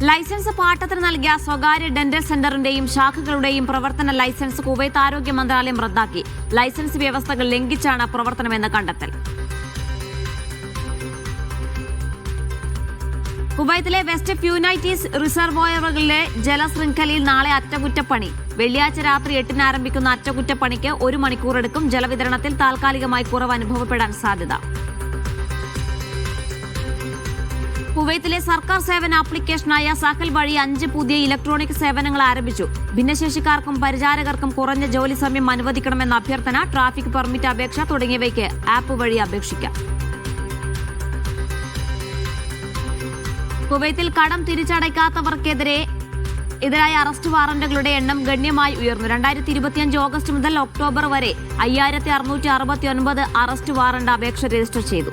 Licence പാട്ടത്തിന് നൽകിയ സ്വകാര്യ ഡെന്റൽ സെന്ററിന്റെയും ശാഖകളുടെയും പ്രവർത്തന ലൈസൻസ് കുവൈത്ത് ആരോഗ്യ മന്ത്രാലയം റദ്ദാക്കി. ലൈസൻസ് വ്യവസ്ഥകൾ ലംഘിച്ചാണ് പ്രവർത്തനമെന്ന് കണ്ടെത്തൽ. കുവൈത്തിലെ വെസ്റ്റ് ഫ്യൂനൈറ്റീസ് റിസർവോയറുകളിലെ ജലശൃംഖലയിൽ നാളെ അറ്റകുറ്റപ്പണി. വെള്ളിയാഴ്ച രാത്രി 8-ന് ആരംഭിക്കുന്ന അറ്റകുറ്റപ്പണിക്ക് 1 മണിക്കൂറെടുക്കും. ജലവിതരണത്തിൽ താൽക്കാലികമായി കുറവ് അനുഭവപ്പെടാൻ സാധ്യത. കുവൈത്തിലെ സർക്കാർ സേവന ആപ്ലിക്കേഷനായ സഹൽ വഴി 5 പുതിയ ഇലക്ട്രോണിക് സേവനങ്ങൾ ആരംഭിച്ചു. ഭിന്നശേഷിക്കാർക്കും പരിചാരകർക്കും കുറഞ്ഞ ജോലി സമയം അനുവദിക്കണമെന്ന അഭ്യർത്ഥന, ട്രാഫിക് പെർമിറ്റ് അപേക്ഷ തുടങ്ങിയവയ്ക്ക് ആപ്പ് വഴി അപേക്ഷിക്കാം. കുവൈത്തിൽ കടം തിരിച്ചടയ്ക്കാത്തവർക്കെതിരായ അറസ്റ്റ് വാറന്റുകളുടെ എണ്ണം ഗണ്യമായി ഉയർന്നു. 2025 ഓഗസ്റ്റ് മുതൽ ഒക്ടോബർ വരെ 5669 അറസ്റ്റ് വാറന്റ് അപേക്ഷ രജിസ്റ്റർ ചെയ്തു.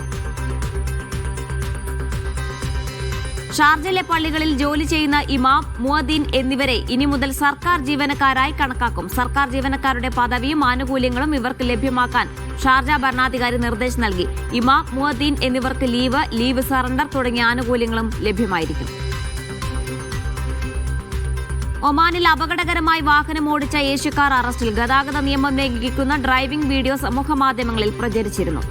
ഷാർജയിലെ പള്ളികളിൽ ജോലി ചെയ്യുന്ന ഇമാം, മുഅദ്ദിൻ എന്നിവരെ ഇനി മുതൽ സർക്കാർ ജീവനക്കാരായി കണക്കാക്കും. സർക്കാർ ജീവനക്കാരുടെ പദവിയും ആനുകൂല്യങ്ങളും ഇവർക്ക് ലഭ്യമാക്കാൻ ഷാർജ ഭരണാധികാരി നിർദ്ദേശം നൽകി. ഇമാം, മുഅദ്ദിൻ എന്നിവർക്ക് ലീവ് സറണ്ടർ തുടങ്ങിയ ആനുകൂല്യങ്ങളും ലഭ്യമായിരിക്കും. ഒമാനിൽ അപകടകരമായി വാഹനം ഓടിച്ച ഏഷ്യക്കാർ അറസ്റ്റിൽ. ഗതാഗത നിയമം ലംഘിക്കുന്ന ഡ്രൈവിംഗ് വീഡിയോ സമൂഹമാധ്യമങ്ങളിൽ പ്രചരിച്ചിരുന്നു.